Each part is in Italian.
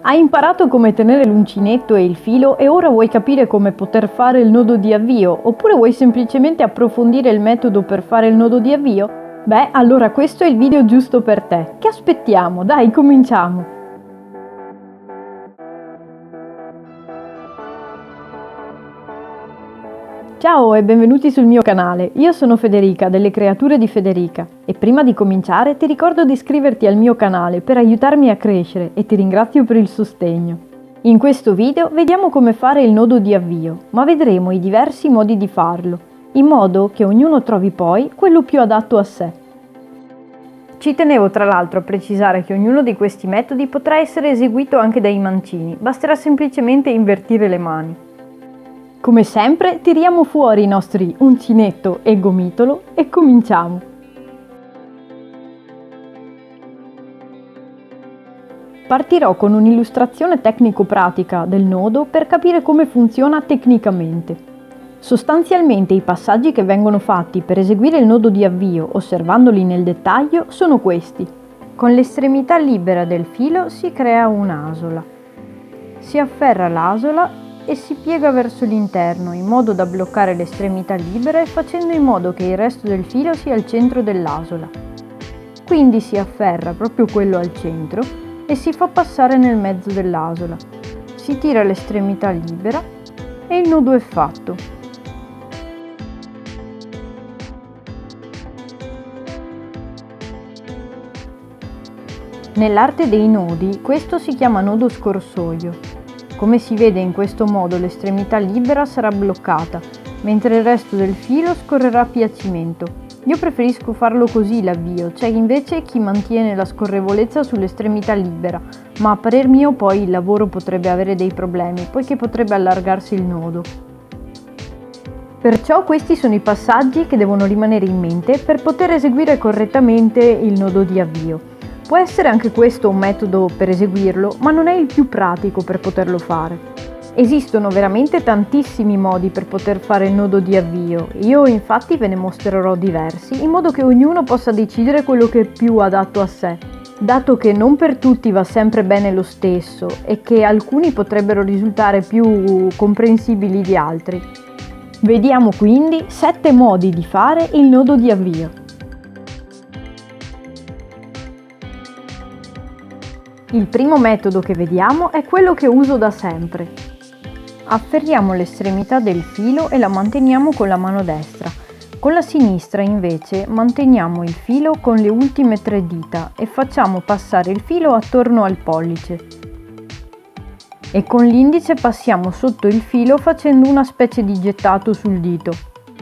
Hai imparato come tenere l'uncinetto e il filo e ora vuoi capire come poter fare il nodo di avvio, oppure vuoi semplicemente approfondire il metodo per fare il nodo di avvio? Beh, allora questo è il video giusto per te. Che aspettiamo? Dai, cominciamo! Ciao e benvenuti sul mio canale, io sono Federica delle Creature di Federica e prima di cominciare ti ricordo di iscriverti al mio canale per aiutarmi a crescere e ti ringrazio per il sostegno. In questo video vediamo come fare il nodo di avvio, ma vedremo i diversi modi di farlo, in modo che ognuno trovi poi quello più adatto a sé. Ci tenevo tra l'altro a precisare che ognuno di questi metodi potrà essere eseguito anche dai mancini, basterà semplicemente invertire le mani. Come sempre tiriamo fuori i nostri uncinetto e gomitolo e cominciamo! Partirò con un'illustrazione tecnico-pratica del nodo per capire come funziona tecnicamente. Sostanzialmente i passaggi che vengono fatti per eseguire il nodo di avvio osservandoli nel dettaglio sono questi. Con l'estremità libera del filo si crea un'asola. Si afferra l'asola e si piega verso l'interno in modo da bloccare l'estremità libera e facendo in modo che il resto del filo sia al centro dell'asola. Quindi si afferra proprio quello al centro e si fa passare nel mezzo dell'asola. Si tira l'estremità libera e il nodo è fatto. Nell'arte dei nodi questo si chiama nodo scorsoio. Come si vede in questo modo l'estremità libera sarà bloccata, mentre il resto del filo scorrerà a piacimento. Io preferisco farlo così l'avvio, c'è invece chi mantiene la scorrevolezza sull'estremità libera, ma a parer mio poi il lavoro potrebbe avere dei problemi, poiché potrebbe allargarsi il nodo. Perciò questi sono i passaggi che devono rimanere in mente per poter eseguire correttamente il nodo di avvio. Può essere anche questo un metodo per eseguirlo, ma non è il più pratico per poterlo fare. Esistono veramente tantissimi modi per poter fare il nodo di avvio, io infatti ve ne mostrerò diversi, in modo che ognuno possa decidere quello che è più adatto a sé, dato che non per tutti va sempre bene lo stesso e che alcuni potrebbero risultare più comprensibili di altri. Vediamo quindi 7 modi di fare il nodo di avvio. Il primo metodo che vediamo è quello che uso da sempre. Afferriamo l'estremità del filo e la manteniamo con la mano destra. Con la sinistra invece manteniamo il filo con le ultime 3 dita e facciamo passare il filo attorno al pollice. E con l'indice passiamo sotto il filo facendo una specie di gettato sul dito.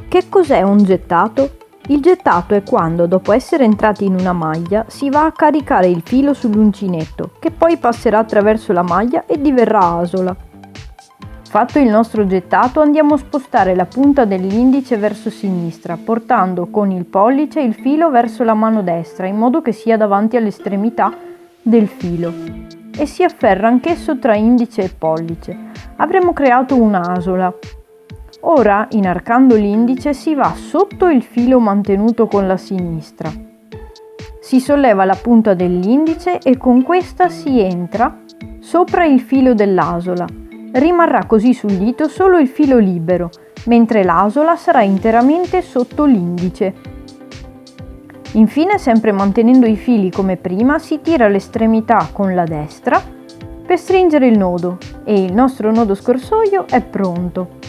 Che cos'è un gettato? Il gettato è quando, dopo essere entrati in una maglia, si va a caricare il filo sull'uncinetto, che poi passerà attraverso la maglia e diverrà asola. Fatto il nostro gettato, andiamo a spostare la punta dell'indice verso sinistra, portando con il pollice il filo verso la mano destra, in modo che sia davanti all'estremità del filo. E si afferra anch'esso tra indice e pollice. Avremo creato un'asola. Ora, inarcando l'indice, si va sotto il filo mantenuto con la sinistra. Si solleva la punta dell'indice e con questa si entra sopra il filo dell'asola. Rimarrà così sul dito solo il filo libero, mentre l'asola sarà interamente sotto l'indice. Infine, sempre mantenendo i fili come prima, si tira l'estremità con la destra per stringere il nodo e il nostro nodo scorsoio è pronto.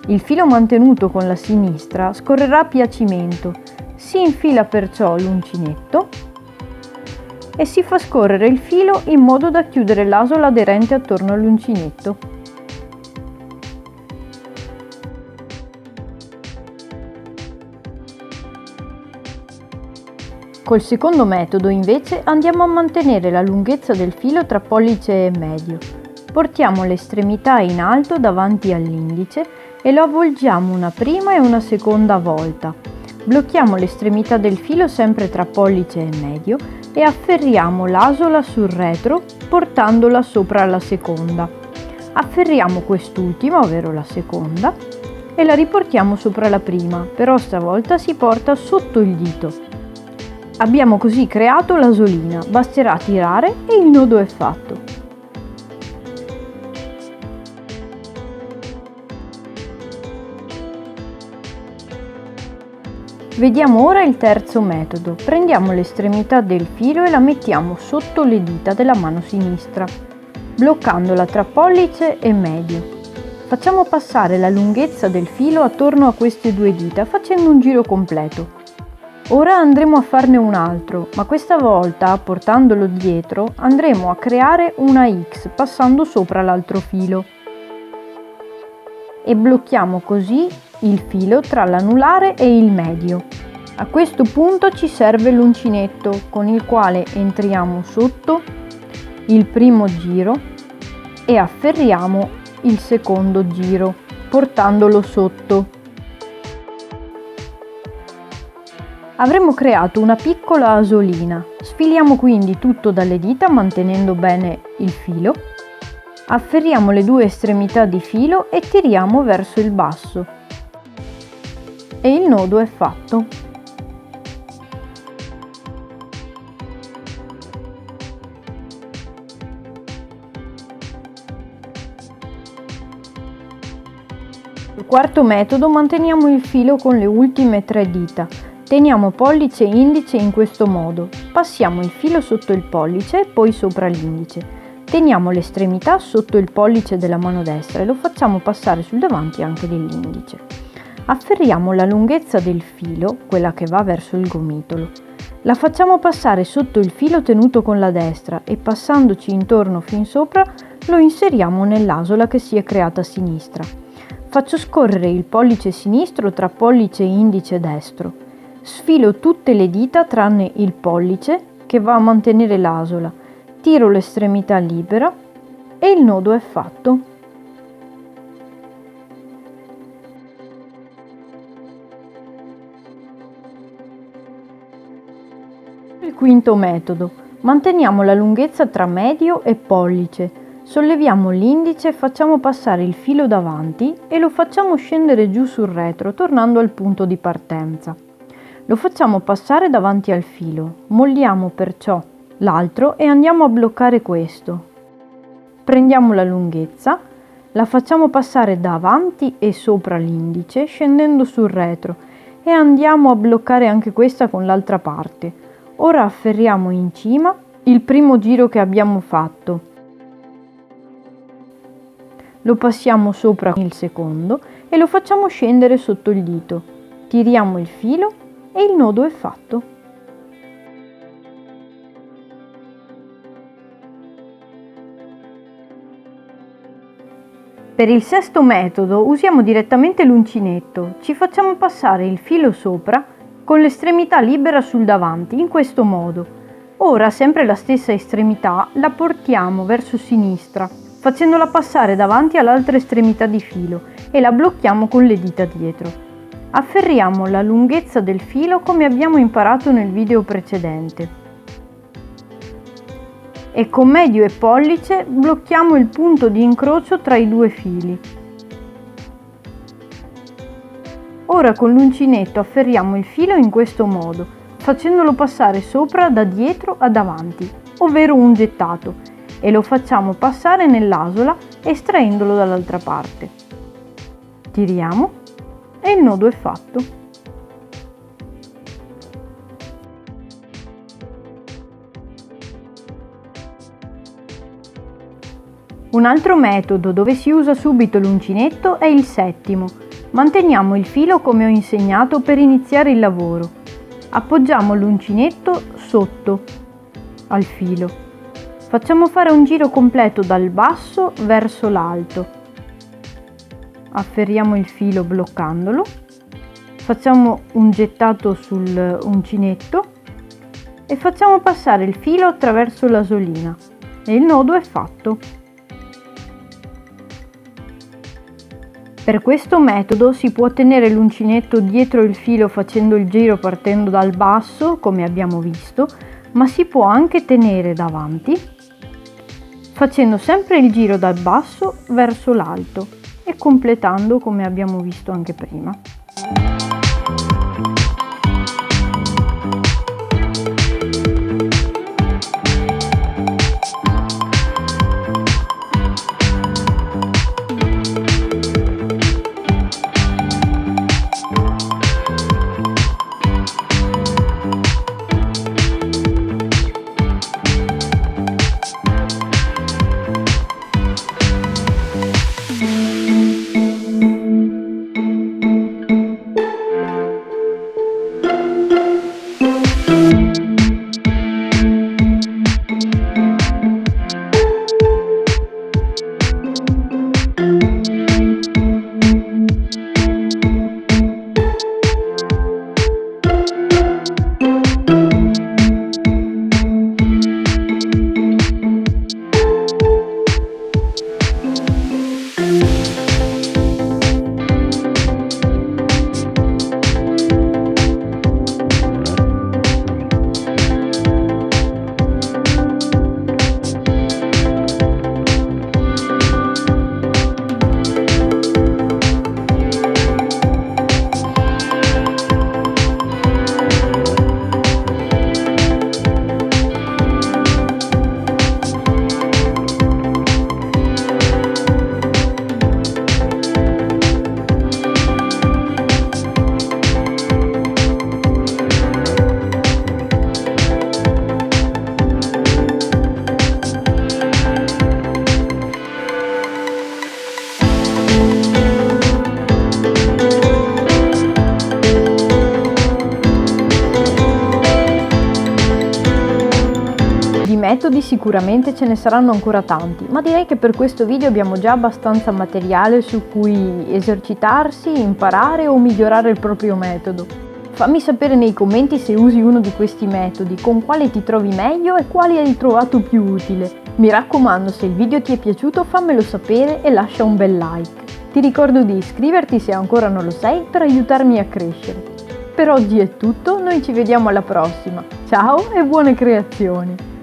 Il filo mantenuto con la sinistra scorrerà a piacimento, si infila perciò l'uncinetto e si fa scorrere il filo in modo da chiudere l'asola aderente attorno all'uncinetto. Col secondo metodo invece andiamo a mantenere la lunghezza del filo tra pollice e medio. Portiamo l'estremità in alto davanti all'indice e lo avvolgiamo una prima e una seconda volta. Blocchiamo l'estremità del filo sempre tra pollice e medio e afferriamo l'asola sul retro portandola sopra la seconda. Afferriamo quest'ultima, ovvero la seconda, e la riportiamo sopra la prima, però stavolta si porta sotto il dito. Abbiamo così creato l'asolina, basterà tirare e il nodo è fatto. Vediamo ora il terzo metodo. Prendiamo l'estremità del filo e la mettiamo sotto le dita della mano sinistra, bloccandola tra pollice e medio. Facciamo passare la lunghezza del filo attorno a queste due dita facendo un giro completo. Ora andremo a farne un altro, ma questa volta, portandolo dietro, andremo a creare una X passando sopra l'altro filo. E blocchiamo così il filo tra l'anulare e il medio. A questo punto ci serve l'uncinetto con il quale entriamo sotto il primo giro e afferriamo il secondo giro portandolo sotto. Avremo creato una piccola asolina. Sfiliamo quindi tutto dalle dita mantenendo bene il filo. Afferriamo le due estremità di filo e tiriamo verso il basso. E il nodo è fatto. Nel quarto metodo manteniamo il filo con le ultime 3 dita. Teniamo pollice e indice in questo modo. Passiamo il filo sotto il pollice e poi sopra l'indice. Teniamo l'estremità sotto il pollice della mano destra e lo facciamo passare sul davanti anche dell'indice. Afferriamo la lunghezza del filo, quella che va verso il gomitolo. La facciamo passare sotto il filo tenuto con la destra e passandoci intorno fin sopra lo inseriamo nell'asola che si è creata a sinistra. Faccio scorrere il pollice sinistro tra pollice e indice destro. Sfilo tutte le dita tranne il pollice che va a mantenere l'asola. Tiro l'estremità libera e il nodo è fatto. Il quinto metodo. Manteniamo la lunghezza tra medio e pollice. Solleviamo l'indice e facciamo passare il filo davanti e lo facciamo scendere giù sul retro tornando al punto di partenza. Lo facciamo passare davanti al filo, molliamo perciò l'altro e andiamo a bloccare questo. Prendiamo la lunghezza, la facciamo passare davanti e sopra l'indice scendendo sul retro e andiamo a bloccare anche questa con l'altra parte. Ora afferriamo in cima il primo giro che abbiamo fatto. Lo passiamo sopra il secondo e lo facciamo scendere sotto il dito. Tiriamo il filo e il nodo è fatto. Per il sesto metodo usiamo direttamente l'uncinetto. Ci facciamo passare il filo sopra con l'estremità libera sul davanti, in questo modo. Ora sempre la stessa estremità la portiamo verso sinistra, facendola passare davanti all'altra estremità di filo e la blocchiamo con le dita dietro. Afferriamo la lunghezza del filo come abbiamo imparato nel video precedente. E con medio e pollice blocchiamo il punto di incrocio tra i due fili. Ora con l'uncinetto afferriamo il filo in questo modo, facendolo passare sopra da dietro a davanti, ovvero un gettato, e lo facciamo passare nell'asola estraendolo dall'altra parte. Tiriamo e il nodo è fatto. Un altro metodo dove si usa subito l'uncinetto è il settimo. Manteniamo il filo come ho insegnato per iniziare il lavoro. Appoggiamo l'uncinetto sotto al filo. Facciamo fare un giro completo dal basso verso l'alto. Afferriamo il filo bloccandolo. Facciamo un gettato sul uncinetto e facciamo passare il filo attraverso l'asolina e il nodo è fatto. Per questo metodo si può tenere l'uncinetto dietro il filo facendo il giro partendo dal basso, come abbiamo visto, ma si può anche tenere davanti, facendo sempre il giro dal basso verso l'alto e completando come abbiamo visto anche prima. metodi sicuramente ce ne saranno ancora tanti, ma direi che per questo video abbiamo già abbastanza materiale su cui esercitarsi, imparare o migliorare il proprio metodo. Fammi sapere nei commenti se usi uno di questi metodi, con quale ti trovi meglio e quali hai trovato più utile. Mi raccomando, se il video ti è piaciuto fammelo sapere e lascia un bel like. Ti ricordo di iscriverti se ancora non lo sei per aiutarmi a crescere. Per oggi è tutto, noi ci vediamo alla prossima. Ciao e buone creazioni!